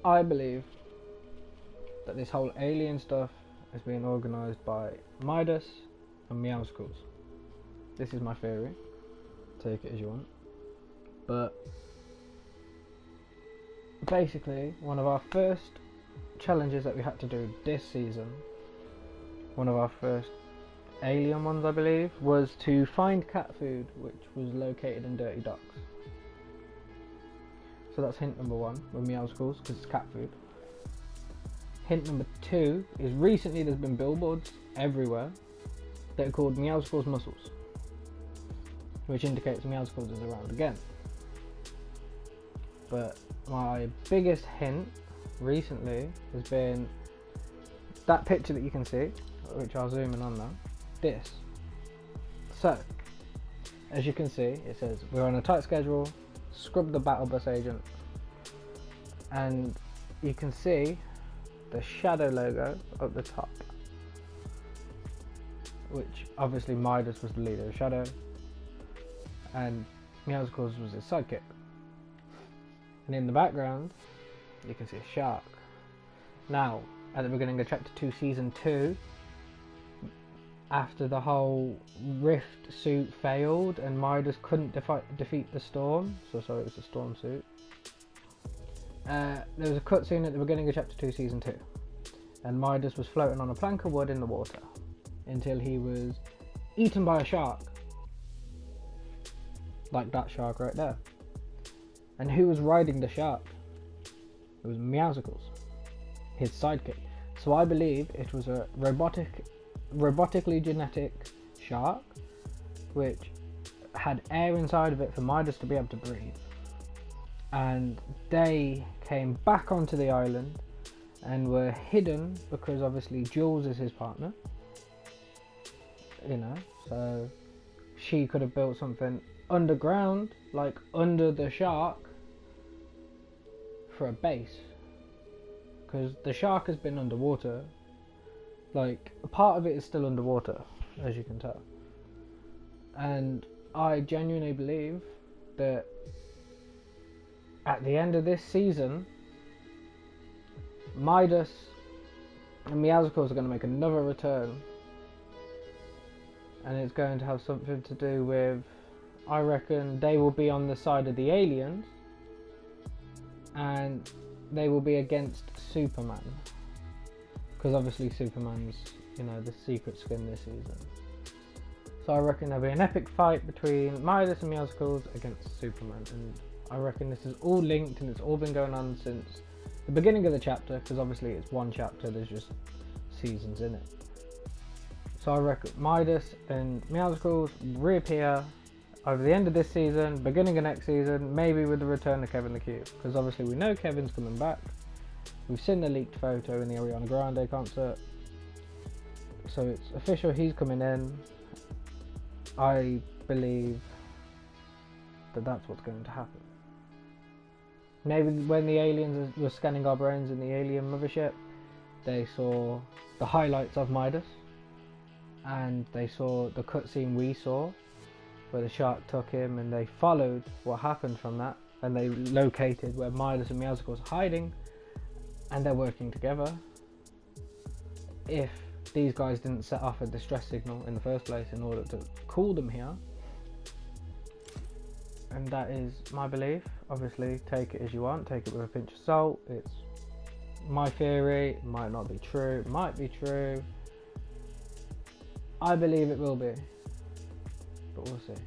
I believe that this whole alien stuff is being organised by Midas and Meowscles. This is my theory. Take it as you want. But basically, one of our first challenges that we had to do this season, one of our first alien ones I believe, was to find cat food which was located in dirty docks. So that's hint number one with Meowscles, because it's cat food. Hint number two is recently there's been billboards everywhere that are called Meowscles Mussels, which indicates Meowscles is around again. But my biggest hint recently has been that picture that you can see, which I'll zoom in on now. This. So, as you can see, it says we're on a tight schedule, scrub the battle bus agent, and you can see the shadow logo up the top, which obviously Midas was the leader of Shadow and Meowscles was his sidekick. And in the background you can see a shark. Now at the beginning of chapter 2 season 2, after the whole rift suit failed and Midas couldn't defeat the storm, so sorry, it was the storm suit, there was a cutscene at the beginning of chapter 2 season 2, and Midas was floating on a plank of wood in the water until he was eaten by a shark, like that shark right there. And who was riding the shark? It was Meowscles, his sidekick. So I believe it was a robotically genetic shark which had air inside of it for Midas to be able to breathe, and they came back onto the island and were hidden because obviously Jules is his partner, you know, so she could have built something underground, like under the shark, for a base, because the shark has been underwater. Like, a part of it is still underwater, as you can tell. And I genuinely believe that at the end of this season, Midas and Meowscles are going to make another return. And it's going to have something to do with, I reckon they will be on the side of the aliens, and they will be against Superman. Because obviously Superman's, you know, the secret skin this season. So I reckon there'll be an epic fight between Midas and Meowscles against Superman. And I reckon this is all linked, and it's all been going on since the beginning of the chapter, because obviously it's one chapter, there's just seasons in it. So I reckon Midas and Meowscles reappear over the end of this season, beginning of next season, maybe with the return of Kevin the Cube. Because obviously we know Kevin's coming back. We've seen the leaked photo in the Ariana Grande concert, so it's official, he's coming in. I believe that that's what's going to happen. Maybe when the aliens were scanning our brains in the alien mothership, they saw the highlights of Midas, and they saw the cutscene we saw where the shark took him, and they followed what happened from that, and they located where Midas and Meowscles are hiding, and they're working together. If these guys didn't set off a distress signal in the first place in order to call them here. And that is my belief. Obviously take it as you want, take it with a pinch of salt. It's my theory, it might not be true, it might be true. I believe it will be, but we'll see.